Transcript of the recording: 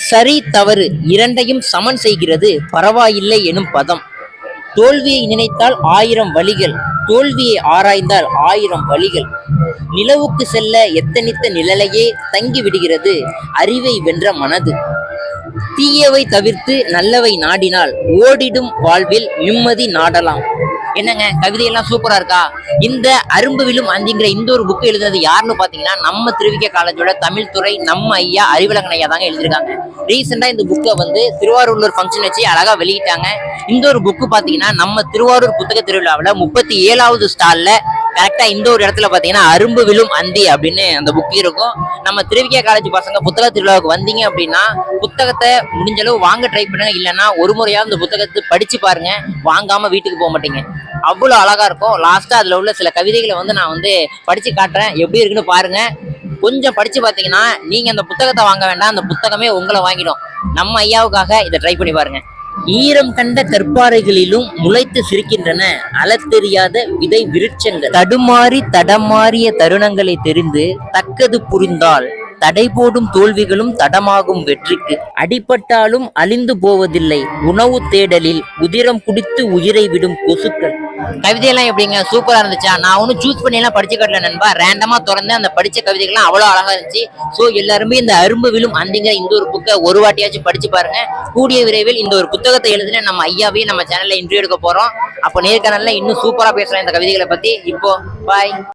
சரி தவறு இரண்டையும் சமன் செய்கிறது பரவாயில்லை எனும் பதம். தோல்வியை நினைத்தால் 1000 வழிகள், தோல்வியை ஆராய்ந்தால் 1000 வழிகள். நிலவுக்கு செல்ல எத்தனித்த நிழலையே தங்கி விடுகிறது அறிவை வென்ற மனது. தீயவை தவிர்த்து நல்லவை நாடினால் ஓடிடும் வாழ்வில் நிம்மதி நாடலாம். என்னங்க, கவிதையெல்லாம் சூப்பரா இருக்கா? இந்த அரும்பு விழும் அந்திங்கிற இந்த ஒரு புக் எழுதுனது யாருன்னு பாத்தீங்கன்னா, நம்ம திருவிக காலேஜோட தமிழ் துறை நம்ம ஐயா அறிவழகன் ஐயா தாங்க எழுதியிருக்காங்க. ரீசெண்டா இந்த புக்கை வந்து திருவாரூர்ல ஒரு ஃபங்க்ஷன் வச்சு அழகா வெளியிட்டாங்க. இந்த ஒரு புக்கு பாத்தீங்கன்னா நம்ம திருவாரூர் புத்தக திருவிழாவில் 37வது ஸ்டால்ல கரெக்டா இந்த ஒரு இடத்துல பாத்தீங்கன்னா அரும்பு விழும் அந்தி அப்படின்னு அந்த புக் இருக்கும். நம்ம திருவிக காலேஜ் பசங்க புத்தக திருவிழாவுக்கு வந்தீங்க அப்படின்னா புத்தகத்தை முடிஞ்ச அளவு வாங்க ட்ரை பண்ணுங்க. இல்லைன்னா ஒரு முறையாவது இந்த புத்தகத்தை படிச்சு பாருங்க, வாங்காம வீட்டுக்கு போக மாட்டீங்க. அவ்வளோ அழகா இருக்கும். லாஸ்டா அதுல உள்ள சில கவிதைகளை வந்து நான் வந்து படிச்சு காட்டுறேன், எப்படி இருக்குன்னு பாருங்க. கொஞ்சம் படிச்சு பார்த்தீங்கன்னா நீங்க அந்த புத்தகத்தை வாங்க வேண்டாம், அந்த புத்தகமே உங்களை வாங்கிடும். நம்ம ஐயாவுக்காக இதை ட்ரை பண்ணி பாருங்க. ஈரம் கண்ட கற்பாறைகளிலும் முளைத்து சிரிக்கின்றன அளத்தெரியாத விதை விருட்சங்கள். தடுமாறி தடமாறிய தருணங்களை தெரிந்து தக்கது புரிந்தால் தடை போடும் தோல்விகளும் தடமாகும் வெற்றிக்கு. அடிபட்டாலும் அழிந்து போவதில்லை உணவு தேடலில் உதிரம் குடித்து உயிரை விடும் கொசுக்கள். கவிதையெல்லாம் எப்படிங்க, சூப்பரா இருந்துச்சா? நான் ஒன்னும் சூஸ் பண்ணி எல்லாம் படிச்சு காட்டல நண்பா, ரேண்டமா திறந்து அந்த படிச்ச கவிதைகள்லாம் அவ்வளவு அழகா இருந்துச்சு. ஸோ எல்லாருமே இந்த அரும்பு விழும் அந்திங்கிற இந்த ஒரு புக்கை ஒரு வாட்டியாச்சும் படிச்சு பாருங்க. கூடிய விரைவில் இந்த ஒரு புத்தகத்தை எழுதின நம்ம ஐயாவையும் நம்ம சேனல்ல இன்டர்வியூ எடுக்க போறோம். அப்போ நேர்காணல்ல இன்னும் சூப்பரா பேசுறேன் இந்த கவிதைகளை பத்தி. இப்போ பாய்.